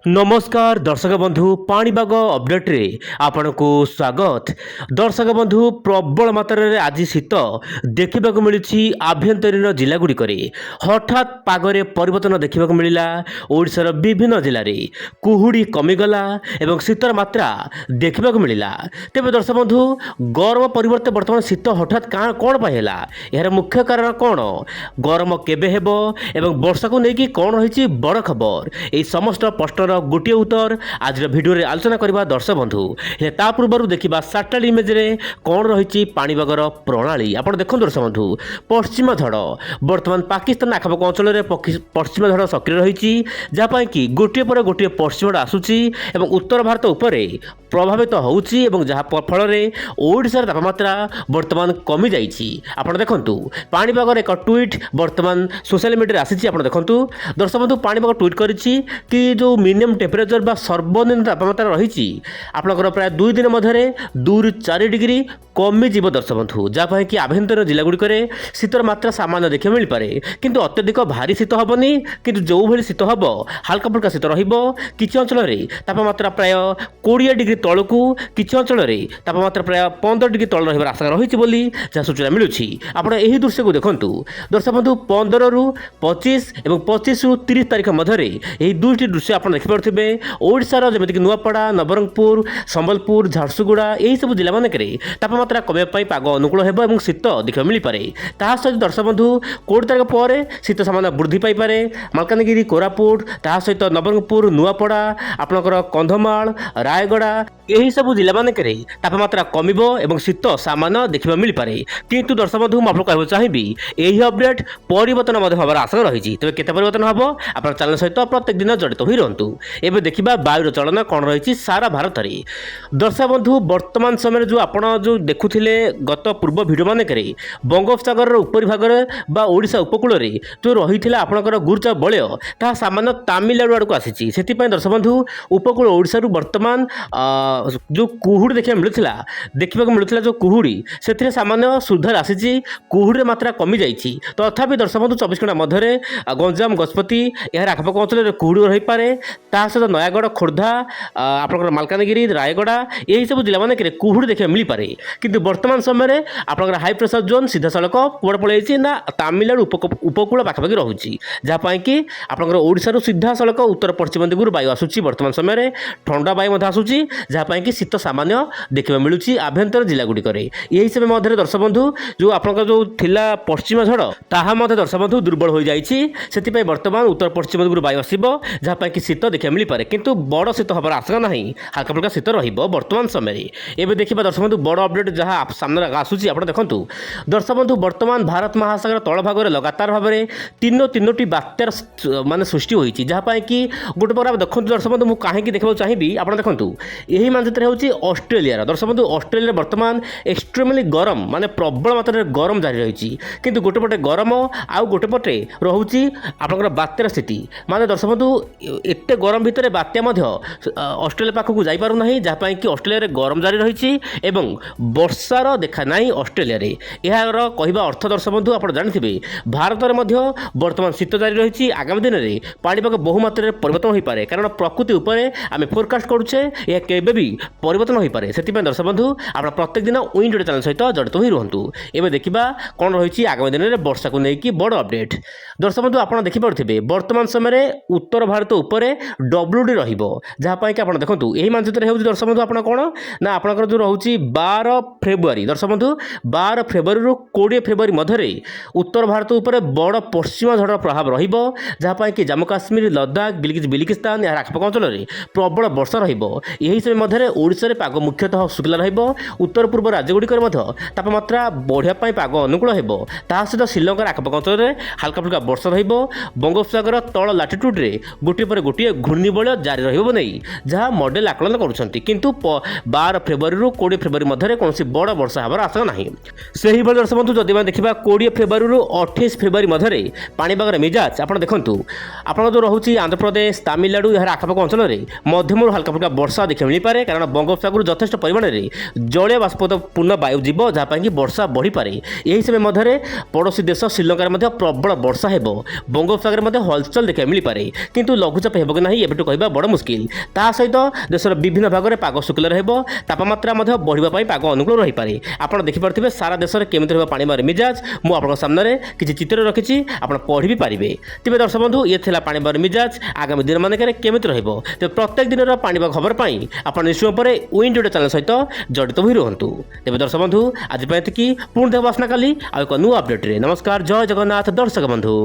नमस्कार दर्शक बंधु पाणीपाग अपडेट रे आपनको स्वागत। दर्शक बंधु प्रबल मात्रा रे आज शीत देखा मिली आभ्यंतरीण जिला गुड़िक हठात पागरे परिवर्तन देखा मिलला। ओडिशार विभिन्न जिले में कुहुड़ी कमिगला एवं शीतर मात्रा देखा मिलला। तेज दर्शक बंधु गरम परिवर्तन बर्तमान शीत हठात कौन पाइला यार मुख्य कारण कौन, गरम केबे हेबो एवं वर्षा को लेकिन कौन रही बड़ खबर, यही समस्त प्रश्न गोटे उत्तर आज भिडियो रे आलोचना करबा दर्शक बंधु। ता पूर्व देखा सैटेलाइट इमेज रे कौन रही पाणीपागर प्रणाली आपण देखो दर्शक बंधु। पश्चिम झड़ बर्तमान पाकिस्तान आखपाख अंचल में पश्चिम झड़ सक्रिय रही, जहाँ कि गोटे पर गोटे पश्चिम झड़ आसूची एवं उत्तर भारत उपरे प्रभावित होउची एवं जहाँ फल ओडिशार तापमात्रा बर्तमान कमी जाइछि। आपण देखंतु पाणीपागर एक ट्वीट बर्तमान सोशल मीडिया आसी देखूँ दर्शक बंधु। पाणीपाग ट्वीट करिछि कि जो मिनिमम टेम्परेचर बा सर्वनिम्न तापमात्रा रही आपंकर प्राय 2 दिन मध्य 2 ରୁ 4 डिग्री कमी जीव दर्शक बंधु, जहाँ कि आभ्यंतरीण जिला गुड़िक शीतर मात्रा सामान्य देखा मिल पारे, किंतु अत्यधिक भारी शीत हेनी। किंतु जो भली शीत हम हाल्का फुल्का शीत रही अंचल में तापमात्रा प्राय 20 डिग्री तलू, किसी अंचल में तापमात्रा प्राय 15 डिग्री तल रही आशा रही जहाँ सूचना मिलूँ। आपड़ यही दृश्य को देखु दर्शक बंधु। 15 ରୁ 25 और 25 ରୁ 30 तारीख मध्य यही दुईटी दृश्य आप देखिपे ओडिशार जमीक नुआपड़ा, नवरंगपुर, संबलपुर, झारसुगुड़ा यही सब जिला मानक तापमात्रा कमिया पाग अनुकूल हो शीत देखा मिल पारे। ता सहित दर्शक बंधु 20 तारीख पर शीत सामान्य वृद्धि पाइपे। मालकानगिरी, कोरापुट, ता सहित नवरंगपुर, नुआपड़ा, आपणकर कंधमाल, रायगड़ा यही सब जिला मानक तापमात्रा कमिबो एवं शीत सामान्य देखा मिल पारे। किंतु दर्शक बंधु मुझे कहना चाहिए यही अपडेट परिवर्तन हमार आशा रही। तेज केते परिवर्तन हम आप चैनल सहित प्रत्येक दिन जड़ित हो रही। एवं देखा वायुर चलन कौन रही सारा भारत में। दर्शक बंधु वर्तमान समय जो आप जो देखुले गत पूर्व भिडियो मानक बंगोपसागर उपरी भाग बा ओडिशा उपकूल में जो रही आपंकर गुरुचाप बलय ता सामान्य तामिलनाडु आड़ को आसी। से दर्शक बंधु उपकूल ओडिशा वर्तमान जो कुहुड़ी देखा मिलूला जो कुहुड़ी से सामान्य सुधार आसी, कुहुड़ी मात्रा कमी जाइए। तथापि दर्शक बंधु 24 घंटा मध्य गंजाम, गजपति यार आखपाख अंचल में कुहुड़ी रही पारे। ता सहित नयागढ़, खोर्धा, आपंकर मालकानगिरी, रायगड़ा यही सब जिला मानक कुहुड़ी देखा मिल पारे। किंतु वर्तमान समय आपंकर हाई प्रेशर जोन सीधा सड़क कुआड़ पलि ना तामिलनाडु उपकूल पाखापाखि रही, जहाँ कि आपंकर ओडिशा सीधा सड़क उत्तर पश्चिम दिगु वायु आसूची। वर्तमान समय ठंडा वायु आसूची, जहाँ कि शीत सामान्य देखा मिलूँ आभ्यंतर जिला गुड़िक। यही समय मध्य दर्शक बंधु जो आपंकर जो थिला पश्चिम झड़ ताहा मध्य दर्शक बंधु दुर्बल हो जाए। वर्तमान उत्तर पश्चिम दिगु वायु आसब, जहाँ कि शीत देखा मिल पारे, किंतु बड़ शीत हबार आशंका नहीं, हल्का फुल्का शीत वर्तमान समय। एवं देखा दर्शक बंधु बड़ अपडेट जहाँ सामने आसूची आप देखूँ दर्शक बंधु। वर्तमान भारत महासागर तल भाग में लगातार भाव में तीनोटी बात्यार मान सृष्टि होती, जहाँ कि गोटे पर देखो दर्शक बंधु मुझे कहीं देखा चाहिए आप देखूँ यही मानचित्र हूँ ऑस्ट्रेलिया। दर्शक बंधु ऑस्ट्रेलिया वर्तमान एक्सट्रीमली गरम माने प्रबल मात्रा गरम जारी रही, किंतु गोटे पटे गरम आउ गोटे पटे रोचे आपंकर बात्यार स्थिति। माने दर्शक बंधु एत गरम भितर बात्या ऑस्ट्रेलिया पाखक जापार ना, जहाँ कि ऑस्ट्रेलिया गरम जारी रही एवं वर्षार देखा ना ऑस्ट्रेलिया रे। यार कहवा अर्थ दर्शक बंधु आप जानते भारत में वर्तमान शीत जारी रही। आगामी दिन में पाणीपाग बहुमात्रा परिवर्तन हो पारे, कारण प्रकृति उपरे आम फोरकास्ट करुचे यह केबे भी परिवर्तन हो पारे। से दर्शक बंधु आप प्रत्येक दिन विंडो चैनल सहित जड़ित हो रुहतु। एवं देखा कौन रही आगामी दिन में वर्षा को लेकिन बड़ अपडेट। दर्शक बंधु आप देखिपे वर्तमान समय उत्तर भारत उपरे WD रहा, कि आप देखूँ यही मानचित्र हो दर्शक बंधु आप कौन ना आपंकर जो रोचे 12 फेब्रुआरी दर्शक बंधु 12 फेब्रुआरी ରୁ 20 फेब्रुआरी मध्य उत्तर भारत उपर बड़ पश्चिम झड़ प्रभाव रहा, कि जम्मू काश्मीर, लद्दाख, बिलिकिस्तान यार आखपाख अंचल में प्रबल वर्षा रही समय मध्य ओडिशा रे पाग मुख्यतः शुक्ला रहिबो। उत्तर पूर्व राज्य गुड़िक तापमात्रा बढ़िया पाग अनुकूल हो। ता सहित श्रीलंकार आखपाख अंचल में हल्का फुल्का वर्षा रहिबो। बंगोपसागर तल लाटिट्यूड रे गोटे पर गोटे घूर्णिबलय जारी रहिबो नहीं, जहाँ मॉडल आकलन करुछंती। किंतु 12 फेब्रुआरी ରୁ 20 फेब्रुआरी मध्य कौन बड़ वर्षा हबार आशंका नहीं। से ही दर्शक बंधु जदि देखा 20 फेब्रुआरी ରୁ 28 फेब्रुआरी मध्य पाणीपागर मिजाज आप देखूँ आप जो रोचे आंध्र प्रदेश, तामिलनाडु यार आखपाख अंचल में मध्यम हल्का फुल्का वर्षा देखा मिल ହେଇପାରେ କାରଣ ବଙ୍ଗୋପସାଗରରୁ ଯଥେଷ୍ଟ ପରିମାଣରେ ଜଳୀୟ ବାଷ୍ପପୂର୍ଣ୍ଣ ବାୟୁ ଯିବ ଯାହା ପାଇଁ କି ବର୍ଷା ବଢ଼ିପାରେ। ଏହି ସମୟ ମଧ୍ୟରେ ପଡ଼ୋଶୀ ଦେଶ ଶ୍ରୀଲଙ୍କାରେ ମଧ୍ୟ ପ୍ରବଳ ବର୍ଷା ହେବ। ବଙ୍ଗୋପସାଗରରେ ମଧ୍ୟ ହଲଚଲ ଦେଖିବାକୁ ମିଳିପାରେ କିନ୍ତୁ ଲଘୁଚାପ ହେବ କି ନାହିଁ ଏବେଠୁ କହିବା ବଡ଼ ମୁସ୍କିଲ। ତା ସହିତ ଦେଶର ବିଭିନ୍ନ ଭାଗରେ ପାଗ ଶୁଖିଲା ରହିବ, ତାପମାତ୍ରା ମଧ୍ୟ ବଢ଼ିବା ପାଇଁ ପାଗ ଅନୁକୂଳ ରହିପାରେ। ଆପଣ ଦେଖିପାରୁଥିବେ ସାରା ଦେଶରେ କେମିତି ରହିବ ପାଣିପାଗର ମିଜାଜ। ମୁଁ ଆପଣଙ୍କ ସାମ୍ନାରେ କିଛି ଚିତ୍ର ରଖିଛି, ଆପଣ ପଢ଼ି ବି ପାରିବେ। ତେବେ ଦର୍ଶକ ବନ୍ଧୁ ଇଏ ଥିଲା ପାଣିପାଗର ମିଜାଜ। ଆଗାମୀ ଦିନମାନଙ୍କରେ କେମିତି ରହିବ ତେବେ ପ୍ରତ୍ୟେକ ଦିନର ପାଣିପାଗ ଖବର ପାଇଁ ଆପଣ ନିଶ୍ଚୟ ପରେ ୱିଣ୍ଡୋ ଚ୍ୟାନେଲ ସହିତ ଜଡ଼ିତ ହୋଇ ରୁହନ୍ତୁ। ତେବେ ଦର୍ଶକ ବନ୍ଧୁ ଆଜି ପାଇଁ ଏତିକି, ପୁଣି ଦେଖବା ଆସନା କାଲି ଆଉ ଏକ ନୂଆ ଅପଡେଟ୍ରେ। ନମସ୍କାର, ଜୟ ଜଗନ୍ନାଥ ଦର୍ଶକ ବନ୍ଧୁ।